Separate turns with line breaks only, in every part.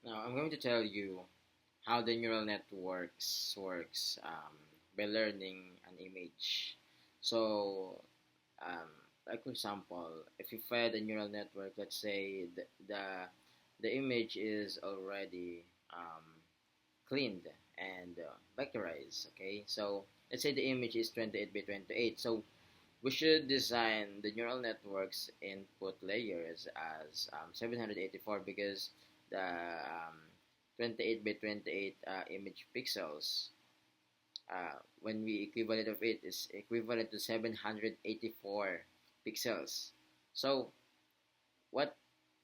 Now I'm going to tell you how the neural networks works by learning an image. So, um, like for example, if you fed a neural network, let's say the image is already cleaned and vectorized. Okay, so let's say the image is 28 by 28. So we should design the neural network's input layers as 784 because the 28 by 28 image pixels, when we equivalent of it, is equivalent to 784 pixels. So what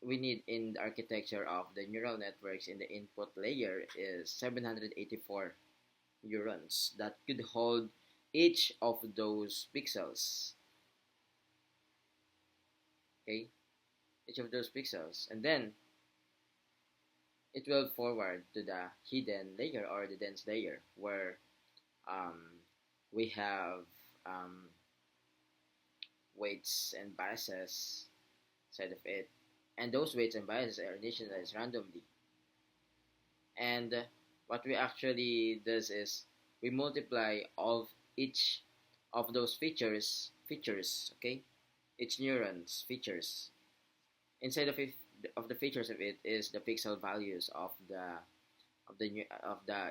we need in the architecture of the neural networks in the input layer is 784 neurons that could hold each of those pixels. Okay, each of those pixels, and then it will forward to the hidden layer or the dense layer where um, we have um, weights and biases side of it, and those weights and biases are initialized randomly. And what we actually does is we multiply all each of those features, okay, each neuron's features. Inside of the features of it is the pixel values of the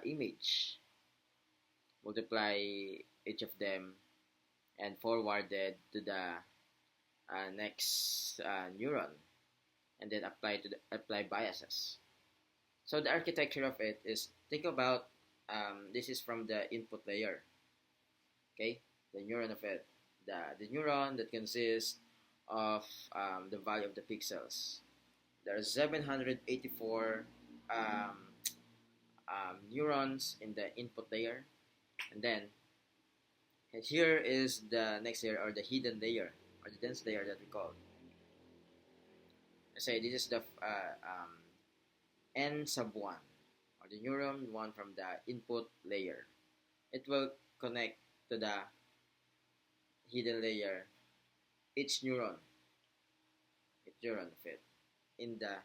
image. Multiply each of them and forwarded to the next neuron, and then apply biases. So the architecture of it is, think about, this is from the input layer. Okay, the neuron of it, the neuron that consists of the value of the pixels. There are 784 um, neurons in the input layer, and then here is the next layer, or the hidden layer, or the dense layer that we call. Let's say this is the n sub 1, or the neuron 1 from the input layer. It will connect to the hidden layer, each neuron fit in the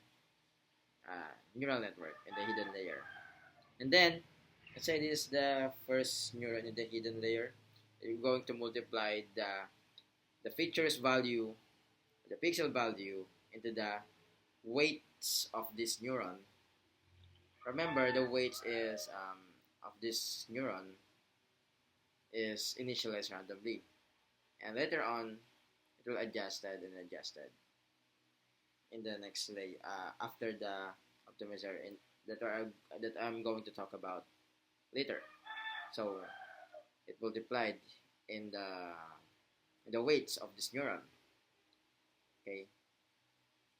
neural network in the hidden layer. And then, let's say this is the first neuron in the hidden layer. You're going to multiply the features value, the pixel value, into the weights of this neuron. Remember, the weights is of this neuron is initialized randomly, and later on it will adjusted and adjusted in the next layer after the optimizer that I'm going to talk about later. So it multiplied in the weights of this neuron. Okay,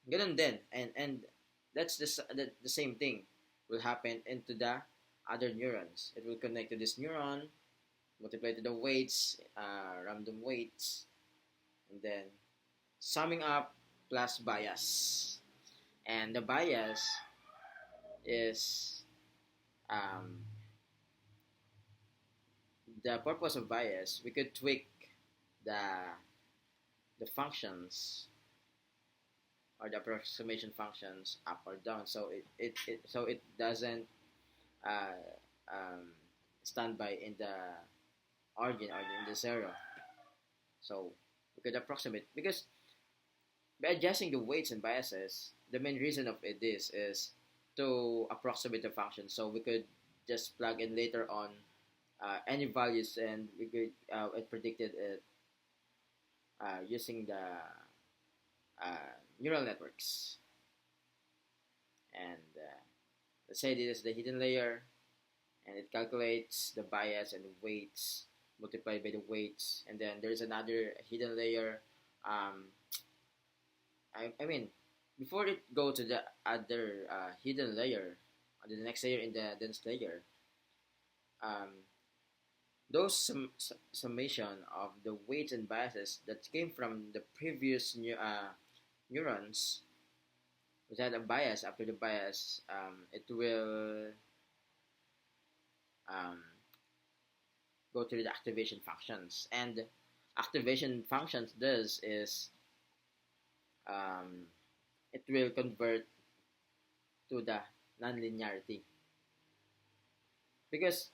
ganun din, and that's the same thing will happen into the other neurons. It will connect to this neuron, multiply to the weights, random weights, and then summing up plus bias. And the bias is, um, the purpose of bias. We could tweak the functions, or the approximation functions, up or down, so it doesn't uh, um, stand by in the origin or in the zero. So we could approximate, because by adjusting the weights and biases, the main reason of it is to approximate the function. So we could just plug in later on any values, and we could it predicted it using the neural networks. And let's say this is the hidden layer, and it calculates the bias and the weights multiplied by the weights, and then there's another hidden layer. Um, I mean, before it go to the other hidden layer, or the next layer in the dense layer, um, those summation of the weights and biases that came from the previous neurons, without a bias, after the bias, it will um, go to the activation functions. And activation functions does is, um, it will convert to the nonlinearity. Because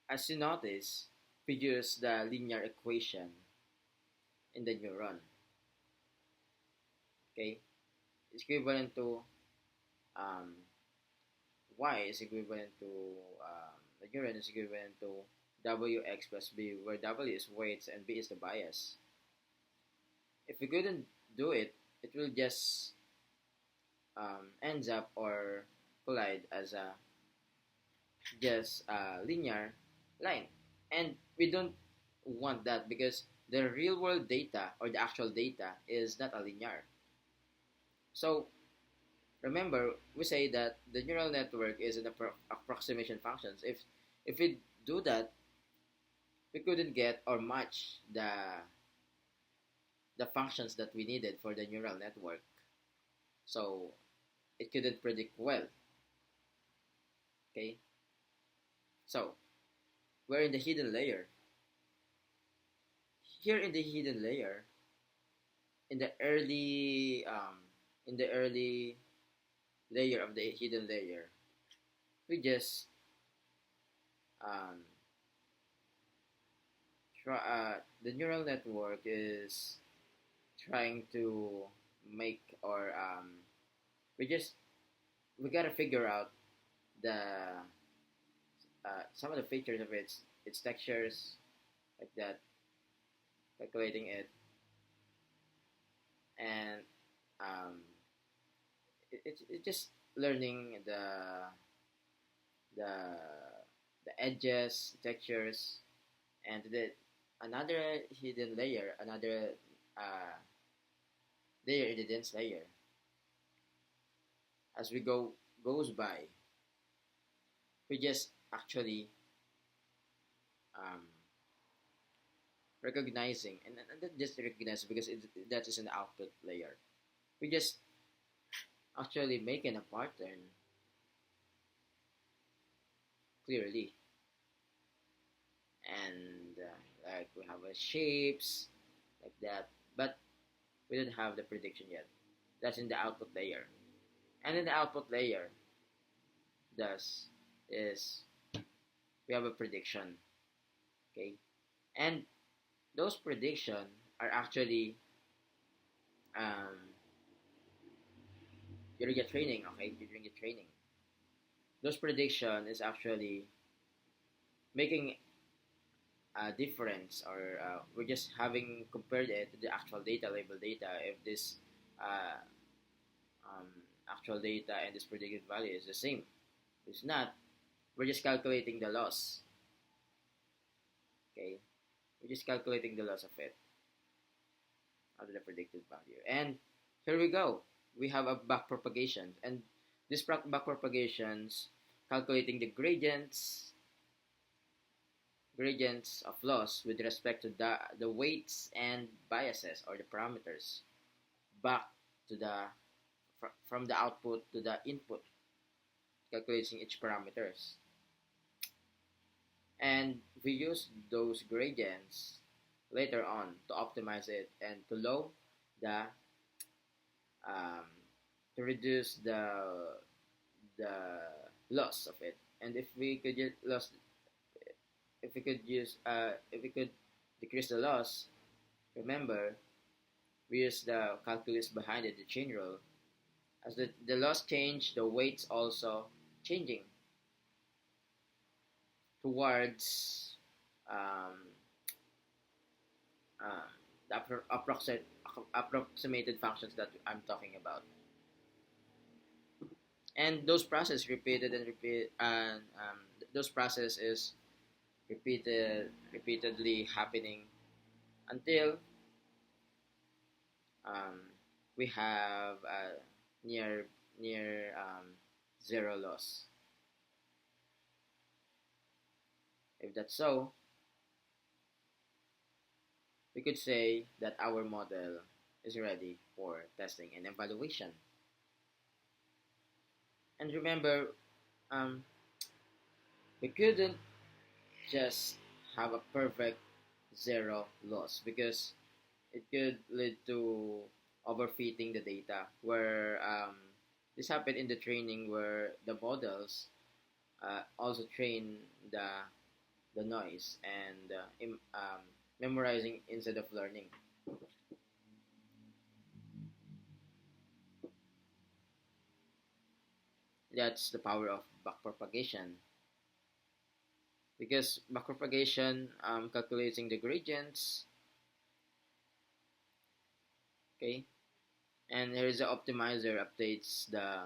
as you notice, we use the linear equation in the neuron. Okay, it's equivalent to um, y is equivalent to the neuron is equivalent to wx plus b, where w is weights and b is the bias. If we couldn't do it, it will just ends up or collide as a just a linear line, and we don't want that because the real world data or the actual data is not a linear. So remember, we say that the neural network is an approximation functions. If we do that, we couldn't get or match the functions that we needed for the neural network. So it couldn't predict well. Okay, so we're in the hidden layer. Here in the hidden layer, in the early in the early layer of the hidden layer, we just um, the neural network is trying to make or we just we gotta figure out the some of the features of its textures like that, calculating it, and um, it's just learning the the edges, textures, and the another hidden layer, another uh, layer in the dense layer. As we goes by, we just actually um, recognizing, and not just recognize because that is an output layer. We just actually making a pattern clearly, and like we have a shapes like that, but we don't have the prediction yet. That's in the output layer, and in the output layer, thus is we have a prediction. Okay, and those prediction are actually um, during your training. Okay, during your training, those prediction is actually making a difference, or we're just having compared it to the actual data, label data. If this uh, um, actual data and this predicted value is the same, if it's not, we're just calculating the loss. Okay, we're just calculating the loss of it out of the predicted value. And here we go. We have a back propagation, and this back propagations calculating the gradients of loss with respect to the weights and biases or the parameters back to the from the output to the input, calculating each parameters, and we use those gradients later on to optimize it and to low the um, to reduce the loss of it. And if we could decrease the loss, remember we use the calculus behind it, the chain rule. As the loss change, the weights also changing towards um, uh, the approximated functions that I'm talking about. And those process repeated and repeat, and those process is repeatedly happening until um, we have near zero loss. If that's so, we could say that our model is ready for testing and evaluation. And remember, um, we couldn't just have a perfect zero loss because it could lead to overfitting the data where This happened in the training where the models also train the noise and memorizing instead of learning. That's the power of backpropagation. Because backpropagation calculating the gradients, okay, and here is the optimizer updates the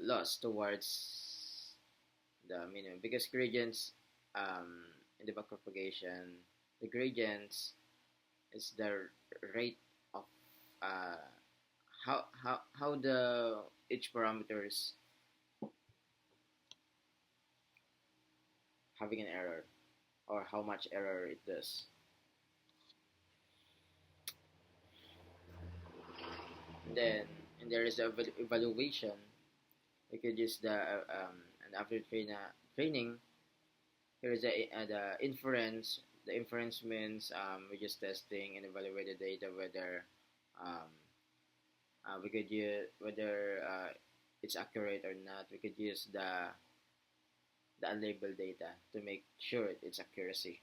loss towards the minimum because gradients in the backpropagation, the gradients is the rate of uh, how the each parameters having an error or how much error it does. And then and there is a evaluation. We could use and after training here is the inference. The inference means we're just testing and evaluate the data whether um, we could use whether it's accurate or not. We could use the unlabeled data to make sure its accuracy.